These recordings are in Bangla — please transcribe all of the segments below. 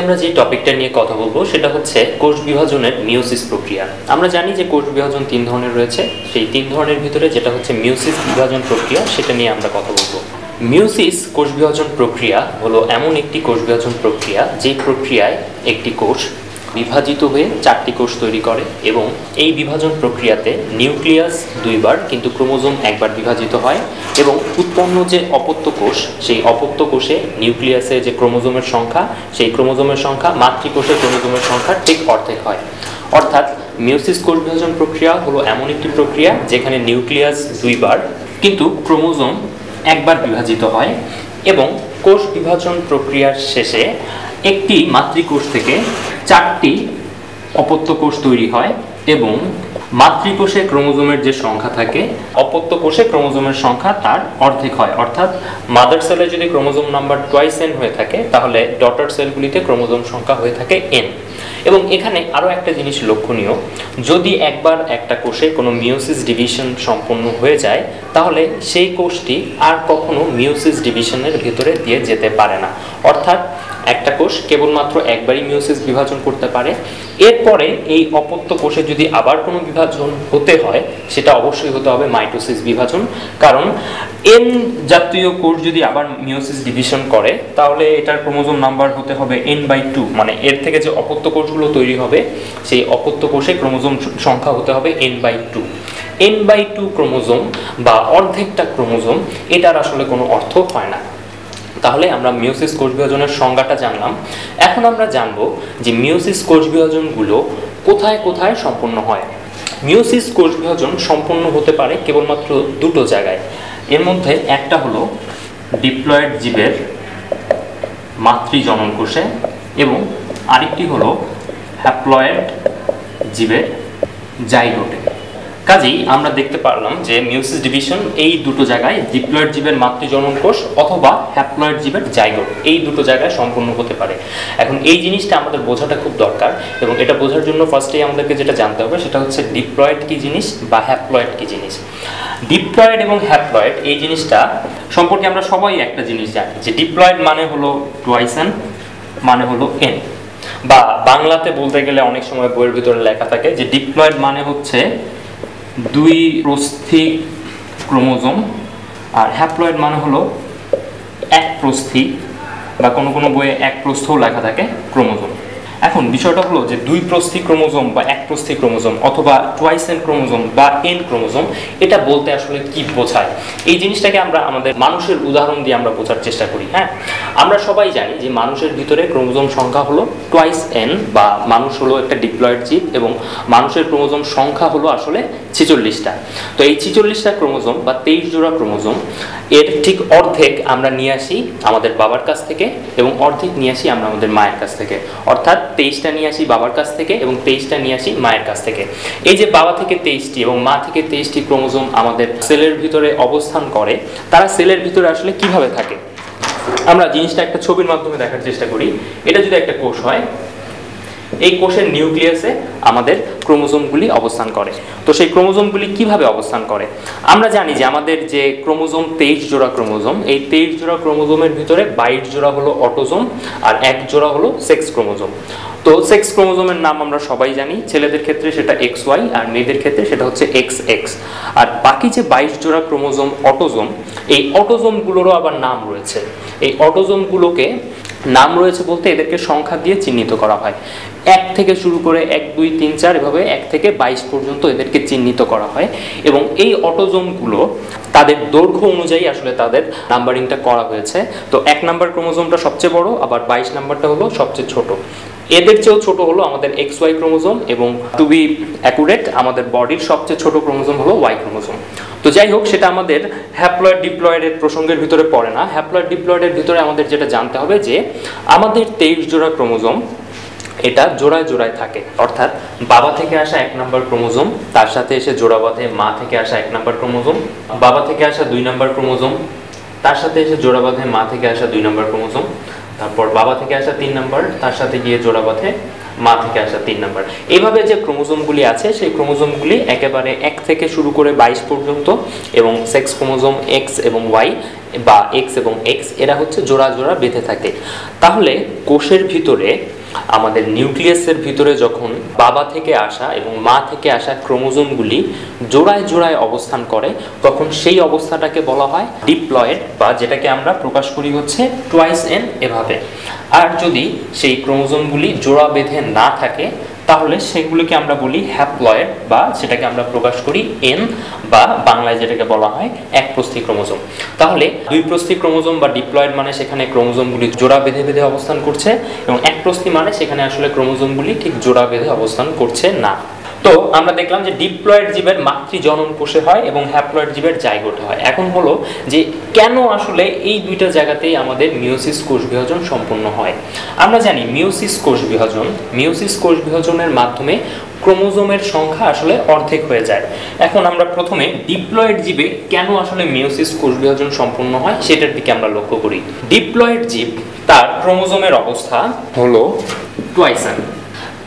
আমরা যে টপিকটা নিয়ে কথা বলবো সেটা হচ্ছে কোষ বিভাজনের মিওসিস প্রক্রিয়া। আমরা জানি যে কোষ বিভাজন তিন ধরনের রয়েছে, সেই তিন ধরনের ভিতরে যেটা হচ্ছে মিওসিস বিভাজন প্রক্রিয়া সেটা নিয়ে আমরা কথা বলবো। মিওসিস কোষ বিভাজন প্রক্রিয়া হলো এমন একটি কোষ বিভাজন প্রক্রিয়া যে প্রক্রিয়ায় একটি কোষ বিভাজিত হয়ে চারটি কোষ তৈরি করে এবং এই বিভাজন প্রক্রিয়াতে নিউক্লিয়াস দুইবার কিন্তু ক্রোমোজোম একবার বিভাজিত হয় এবং উৎপন্ন যে অপত্য কোষ সেই অপত্য কোষে নিউক্লিয়াসে যে ক্রোমোজোমের সংখ্যা সেই ক্রোমোজোমের সংখ্যা মাতৃকোষে ক্রোমোজোমের সংখ্যা ঠিক অর্ধেক হয়। অর্থাৎ মিওসিস কোষ বিভাজন প্রক্রিয়া হলো এমন একটি প্রক্রিয়া যেখানে নিউক্লিয়াস দুইবার কিন্তু ক্রোমোজোম একবার বিভাজিত হয় এবং কোষ বিভাজন প্রক্রিয়ার শেষে একটি মাতৃকোষ থেকে চারটি অপত্য কোষ তৈরি হয় এবং মাতৃকোষে ক্রোমোজোমের যে সংখ্যা থাকে অপত্য কোষে ক্রোমোজোমের সংখ্যা তার অর্ধেক হয়। অর্থাৎ মাদার সেলে যদি ক্রোমোজোম নাম্বার টুয়াইস n হয়ে থাকে তাহলে ডটার সেলগুলিতে ক্রোমোজোম সংখ্যা হয়ে থাকে n। এবং এখানে আরও একটা জিনিস লক্ষণীয়, যদি একবার একটা কোষে কোনো মিওসিস ডিভিশন সম্পন্ন হয়ে যায় তাহলে সেই কোষটি আর কখনো মিওসিস ডিভিশনের ভেতরে দিয়ে যেতে পারে না। অর্থাৎ একটা কোষ কেবলমাত্র একবারই মিওসিস বিভাজন করতে পারে, এরপরে এই অপত্য কোষে যদি আবার কোনো বিভাজন হতে হয় সেটা অবশ্যই হতে হবে মাইটোসিস বিভাজন। কারণ n জাতীয় কোষ যদি আবার মিওসিস ডিভিশন করে তাহলে এটার ক্রোমোজোম নাম্বার হতে হবে n/2, মানে এর থেকে যে অপত্য কোষগুলো তৈরি হবে সেই অপত্য কোষে ক্রোমোজোম সংখ্যা হতে হবে n/2। n/2 ক্রোমোজোম বা অর্ধেকটা ক্রোমোজোম এটার আসলে কোনো অর্থ হয় না। তাহলে আমরা মিওসিস কোষ বিভাজনের সংজ্ঞাটা জানলাম। এখন আমরা জানব যে মিওসিস কোষ বিভাজনগুলো কোথায় কোথায় সম্পন্ন হয়। মিওসিস কোষ বিভাজন সম্পন্ন হতে পারে কেবলমাত্র দুটো জায়গায়। এর মধ্যে একটা হলো ডিপ্লয়েড জীবের মাতৃজনন কোষে এবং আরেকটি হলো হ্যাপ্লয়েড জীবের জাইগোটে। কাজেই আমরা দেখতে পারলাম যে মিওসিস ডিভিশন এই দুটো জায়গায়, ডিপ্লয়েড জীবের মাতৃজনন কোষ অথবা হ্যাপ্লয়েড জীবের জাইগোট, এই দুটো জায়গায় সম্পন্ন হতে পারে। এখন এই জিনিসটা আমাদের বোঝাটা খুব দরকার এবং এটা বোঝার জন্য ফার্স্টেই আমাদেরকে যেটা জানতে হবে সেটা হচ্ছে ডিপ্লয়েড কি জিনিস বা হ্যাপ্লয়েড কি জিনিস। ডিপ্লয়েড এবং হ্যাপ্লয়েড এই জিনিসটা সম্পর্কে আমরা সবাই একটা জিনিস জানি যে ডিপ্লয়েড মানে হলো টুয়াইস n, মানে হলো n, বা বাংলাতে বলতে গেলে অনেক সময় বইয়ের ভিতরে লেখা থাকে যে ডিপ্লয়েড মানে হচ্ছে দুই প্রস্থি ক্রোমোজোম আর হ্যাপ্লয়েড মানে হলো এক প্রস্থি, বা কোনো কোনো বইয়ে এক প্রস্থও লেখা থাকে ক্রোমোজোম। এখন বিষয়টা হলো যে দুই প্রস্থি ক্রোমোজোম বা এক প্রস্থি ক্রোমোজোম অথবা টুয়াইস n ক্রোমোজোম বা n ক্রোমোজোম এটা বলতে আসলে কি বোঝায়, এই জিনিসটাকে আমরা আমাদের মানুষের উদাহরণ দিয়ে আমরা বোঝার চেষ্টা করি। হ্যাঁ, আমরা সবাই জানি যে মানুষের ভিতরে ক্রোমোজোম সংখ্যা হলো টুয়াইস n, বা মানুষ হলো একটা ডিপ্লয়েড জীব এবং মানুষের ক্রোমোজোম সংখ্যা হলো আসলে 46টা। তো এই 46টা ক্রোমোজোম বা 23 জোড়া ক্রোমোজোম এর ঠিক অর্ধেক আমরা নিয়ে আসি আমাদের বাবার কাছ থেকে এবং অর্ধেক নিয়ে আসি আমরা আমাদের মায়ের কাছ থেকে। অর্থাৎ 23টা নিয়ে আসি বাবার কাছ থেকে এবং 23টা নিয়ে আসি মায়ের কাছ থেকে। এই যে বাবা থেকে 23টি এবং মা থেকে 23টি ক্রোমোজোম আমাদের সেলের ভিতরে অবস্থান করে, তারা সেলের ভিতরে আসলে কিভাবে থাকে আমরা জিনিসটা একটা ছবির মাধ্যমে দেখার চেষ্টা করি। এটা যদি একটা কোষ হয়, এই কোষের নিউক্লিয়াসে আমাদের ক্রোমোজোমগুলি অবস্থান করে। তো সেই ক্রোমোজোমগুলি কিভাবে অবস্থান করে আমরা জানি যে আমাদের যে ক্রোমোজোম 23 জোড়া ক্রোমোজোম, এই 23 জোড়া ক্রোমোজোমের ভিতরে 22 জোড়া হলো অটোজোম আর এক জোড়া হলো সেক্স ক্রোমোজোম। তো সেক্স ক্রোমোজোমের নাম আমরা সবাই জানি, ছেলেদের ক্ষেত্রে সেটা XY আর মেয়েদের ক্ষেত্রে সেটা হচ্ছে XX। আর বাকি যে 22 জোড়া ক্রোমোজোম অটোজোম, এই অটোজোমগুলোরও আবার নাম রয়েছে। এই অটোজোমগুলোকে নাম রয়েছে বলতে এদেরকে সংখ্যা দিয়ে চিহ্নিত করা হয়। 1 থেকে শুরু করে 1 2 3 4 এভাবে 1 থেকে 22 পর্যন্ত এদেরকে চিহ্নিত করা হয় এবং এই অটোজোমগুলো তাদের দৈর্ঘ্য অনুযায়ী আসলে তাদের নাম্বারিংটা করা হয়েছে। তো 1 নাম্বার ক্রোমোজোমটা সবচেয়ে বড়, আবার 22 নাম্বারটা হলো সবচেয়ে ছোট। এদের চেয়েও ছোট হলো আমাদের XY ক্রোমোজোম এবং টু বি অ্যাকুরেট আমাদের বডির সবচেয়ে ছোট ক্রোমোজোম হলো Y ক্রোমোজোম। তো যাই হোক, সেটা আমাদের হ্যাপ্লয়েড ডিপ্লয়েডের প্রসঙ্গের ভিতরে পড়ে না। হ্যাপ্লয়েড ডিপ্লয়েডের ভিতরে আমাদের যেটা জানতে হবে যে আমাদের 23 জোড়া ক্রোমোজোম এটা জোড়ায় জোড়ায় থাকে। অর্থাৎ বাবা থেকে আসা 1 নাম্বার ক্রোমোজোম তার সাথে এসে জোড়া বাঁধে মা থেকে আসা 1 নাম্বার ক্রোমোজোম, বাবা থেকে আসা 2 নাম্বার ক্রোমোজোম তার সাথে এসে জোড়া বাঁধে মা থেকে আসা 2 নাম্বার ক্রোমোজোম, তারপর বাবা থেকে আসা 3 নাম্বার তার সাথে গিয়ে জোড়া বাঁধে মা থেকে আসা 3 নাম্বার। এইভাবে যে ক্রোমোজোমগুলি আছে সেই ক্রোমোজোমগুলি একেবারে 1 থেকে শুরু করে 22 পর্যন্ত, এবং সেক্স ক্রোমোজোম এক্স এবং ওয়াই বা এক্স এবং এক্স এরা হচ্ছে জোড়া জোড়া বেঁধে থাকে। তাহলে কোষের ভিতরে আমাদের নিউক্লিয়াসের ভিতরে যখন বাবা থেকে আসা এবং মা থেকে আসা ক্রোমোজোমগুলি জোড়ায় জোড়ায় অবস্থান করে, তখন সেই অবস্থাটাকে বলা হয় ডিপ্লয়েড, বা যেটাকে আমরা প্রকাশ করি হচ্ছে টুয়াইস এন এভাবে। আর যদি সেই ক্রোমোজোমগুলি জোড়া বেঁধে না থাকে তাহলে সেগুলোকে আমরা বলি হ্যাপ্লয়েড, বা সেটাকে আমরা প্রকাশ করি এন, বা বাংলায় যেটাকে বলা হয় একপ্রস্থি ক্রোমোজোম। তাহলে দুই প্রস্থি ক্রোমোজোম বা ডিপ্লয়েড মানে সেখানে ক্রোমোজোমগুলি জোড়া বেঁধে বেঁধে অবস্থান করছে, এবং একপ্রস্থি মানে সেখানে আসলে ক্রোমোজোমগুলি ঠিক জোড়া বেঁধে অবস্থান করছে না। তো আমরা দেখলাম যে ডিপ্লয়েড জীবের মাতৃ জনন কোষে হয় এবং হ্যাপ্লয়েড জীবের জাইগোটে হয়। এখন হলো যে কেন আসলে এই দুইটা জায়গাতেই আমাদের মিওসিস কোষ বিভাজন সম্পন্ন হয়। আমরা জানি মিওসিস কোষ বিভাজনের মাধ্যমে ক্রোমোজোমের সংখ্যা আসলে অর্ধেক হয়ে যায়। এখন আমরা প্রথমে ডিপ্লয়েড জীবে কেন আসলে মিওসিস কোষ বিভাজন সম্পন্ন হয় সেটার দিকে আমরা লক্ষ্য করি। ডিপ্লয়েড জীব তার ক্রোমোজোমের অবস্থা হলো টুয়াইসেন।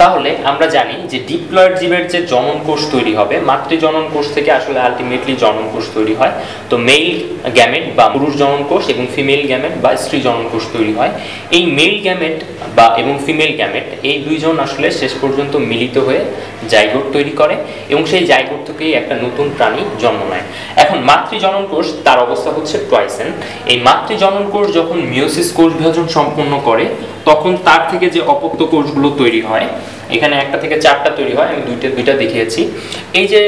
তাহলে আমরা জানি যে ডিপ্লয়েড জীবের যে জনন কোষ তৈরি হবে, মাতৃ জনন কোষ থেকে আসলে আলটিমেটলি জনন কোষ তৈরি হয়। তো মেল গ্যামেট বা পুরুষ জনন কোষ এবং ফিমেল গ্যামেট বা স্ত্রী জনন কোষ তৈরি হয়। এই মেল গ্যামেট বা এবং ফিমেল গ্যামেট এই দুইজন আসলে শেষ পর্যন্ত মিলিত হয়ে জাইগোট তৈরি করে, এবং সেই জাইগোট থেকেই একটা নতুন প্রাণী জন্ম নেয়। এখন মাতৃ জনন কোষ তার অবস্থা হচ্ছে টুয়াইসেন। এই মাতৃ জনন কোষ যখন মিওসিস কোষ বিভাজন সম্পন্ন করে তখন তার থেকে যে অপত্য কোষগুলো তৈরি হয়, এখানে একটা থেকে 4টা তৈরি হয়, আমি দুইটা দেখিয়েছি। এই যে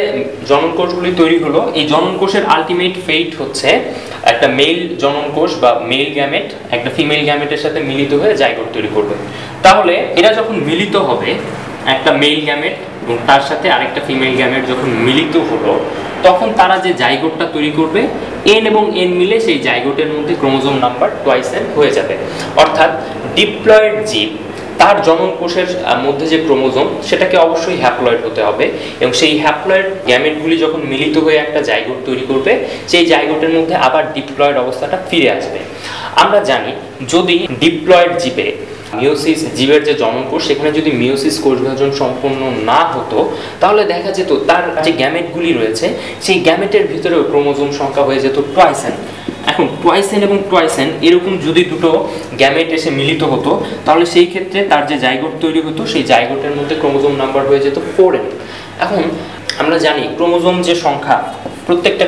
জনন কোষগুলি তৈরি হলো, এই জনন কোষের আলটিমেট ফেট হচ্ছে একটা মেল জনন কোষ বা মেল গ্যামেট একটা ফিমেল গ্যামেটের সাথে মিলিত হয়ে জাইগোট তৈরি করবে। তাহলে এরা যখন মিলিত হবে, একটা মেল গ্যামেট এবং তার সাথে আরেকটা ফিমেল গ্যামেট যখন মিলিত হলো, তখন তারা যে জাইগোটটা তৈরি করবে, এন এবং এন মিলে সেই জাইগোটের মধ্যে ক্রোমোজোম নাম্বার টুয়াইসেন হয়ে যাবে। অর্থাৎ ডিপ্লয়েড জীব তার জনন কোষের মধ্যে যে ক্রোমোজোম সেটাকে অবশ্যই হ্যাপ্লয়েড হতে হবে, এবং সেই হ্যাপ্লয়েড গ্যামেটগুলি যখন মিলিত হয়ে একটা জাইগোট তৈরি করবে, সেই জাইগোটের মধ্যে আবার ডিপ্লয়েড অবস্থাটা ফিরে আসবে। আমরা জানি যদি ডিপ্লয়েড জীবে মিওসিস জীবের যে জনন কোষ সেখানে যদি মিওসিস কোষ বিভাজন সম্পন্ন না হতো, তাহলে দেখা যেত তার যে গ্যামেটগুলি রয়েছে সেই গ্যামেটের ভিতরেও ক্রোমোজোম সংখ্যা হয়ে যেত টুয়াইসেন। এখন টুয়াইসেন এবং টুয়াইসেন এরকম যদি দুটো গ্যামেট এসে মিলিত হতো, তাহলে সেই ক্ষেত্রে তার যে জাইগোট তৈরি হতো সেই জাইগোটের মধ্যে ক্রোমোজোম নাম্বার হয়ে যেত 4n। এখন আমরা জানি ক্রোমোজোম যে সংখ্যা, প্রত্যেকটা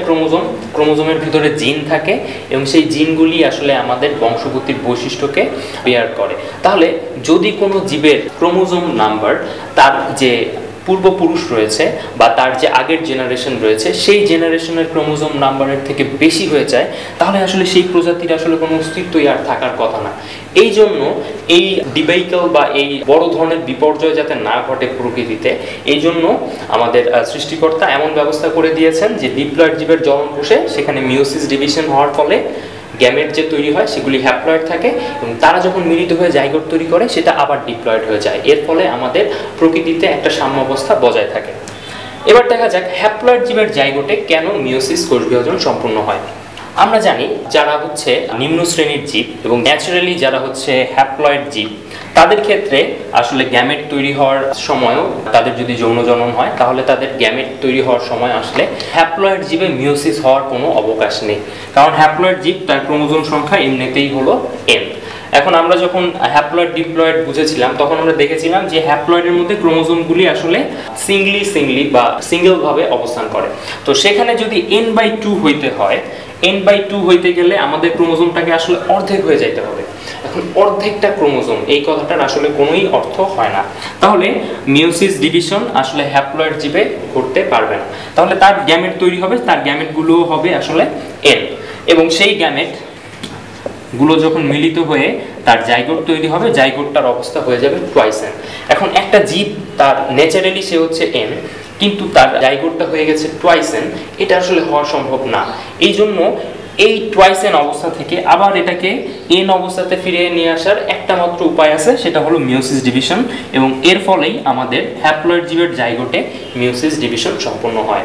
ক্রোমোজোমের ভিতরে জিন থাকে, এবং সেই জিনগুলি আসলে আমাদের বংশগতির বৈশিষ্ট্যকে বেয়ার করে। তাহলে যদি কোনো জীবের ক্রোমোজোম নাম্বার তার যে পূর্বপুরুষ রয়েছে বা তার যে আগের জেনারেশন রয়েছে সেই জেনারেশনের ক্রোমোজোম নাম্বারের থেকে বেশি হয়ে যায়, তাহলে আসলে সেই প্রজাতির আসলে কোনো অস্তিত্বই আর থাকার কথা না। এই জন্য এই ডিবেইকেল বা এই বড় ধরনের বিপর্যয় যাতে না ঘটে প্রকৃতিতে, এই জন্য আমাদের সৃষ্টিকর্তা এমন ব্যবস্থা করে দিয়েছেন যে ডিপ্লয়েড জীবের জনন কোষে সেখানে মিওসিস ডিভিশন হওয়ার ফলে গ্যামেট যে তৈরি হয় সেগুলি হ্যাপ্লয়েড থাকে, এবং তারা যখন মিলিত হয়ে জাইগোট তৈরি করে সেটা আবার ডিপ্লয়েড হয়ে যায়। এর ফলে আমাদের প্রকৃতিতে একটা সাম্যাবস্থা বজায় থাকে। এবার দেখা যাক হ্যাপ্লয়েড জীবের জাইগোটে কেন মিওসিস কোষ বিভাজন সম্পূর্ণ হয়। আমরা জানি যারা হচ্ছে নিম্ন শ্রেণীর জীব এবং ন্যাচারালি যারা হচ্ছে হ্যাপ্লয়েড জীব, তাদের ক্ষেত্রে আসলে গ্যামেট তৈরি হওয়ার সময়ও তাদের যদি যৌন জনন হয় তাহলে তাদের গ্যামেট তৈরি হওয়ার সময় আসলে হ্যাপ্লয়েড জীবে মিওসিস হওয়ার কোনো অবকাশ নেই, কারণ হ্যাপ্লয়েড জীব তার ক্রোমোজোম সংখ্যা এমনিতেই হলো n। এখন আমরা যখন হ্যাপ্লয়েড ডিপ্লয়েড বুঝেছিলাম তখন আমরা দেখেছিলাম যে হ্যাপ্লয়েডের মধ্যে ক্রোমোজোমগুলি আসলে সিঙ্গলি বা সিঙ্গেল ভাবে অবস্থান করে। তো সেখানে যদি n/2 হইতে হয়, n/2 হইতে গেলে আমাদের ক্রোমোজোমটাকে আসলে অর্ধেক হয়ে যাইতে হবে। এখন অর্ধেকটা ক্রোমোজোম এই কথাটার আসলে কোনোই অর্থ হয় না। তাহলে মিওসিস ডিভিশন আসলে হ্যাপ্লয়েড জীবে করতে পারবে না। তাহলে তার গ্যামেট তৈরি হবে, তার গ্যামেটগুলো হবে আসলে n, এবং সেই গ্যামেট গুলো যখন মিলিত হয়ে তার জাইগোট তৈরি হবে, জাইগোটটার অবস্থা হয়ে যাবে টুয়াইসেন। এখন একটা জীব তার ন্যাচারালি সে হচ্ছে n, কিন্তু তার জাইগোটটা হয়ে গেছে টুয়াইসেন, এটা আসলে হওয়া সম্ভব না। এই জন্য এই টুয়াইসেন অবস্থা থেকে আবার এটাকে n অবস্থাতে ফিরিয়ে নিয়ে আসার একটা মাত্র উপায় আছে, সেটা হলো মিওসিস ডিভিশন, এবং এর ফলেই আমাদের হ্যাপ্লয়েড জীবের জাইগোটে মিওসিস ডিভিশন সম্পন্ন হয়।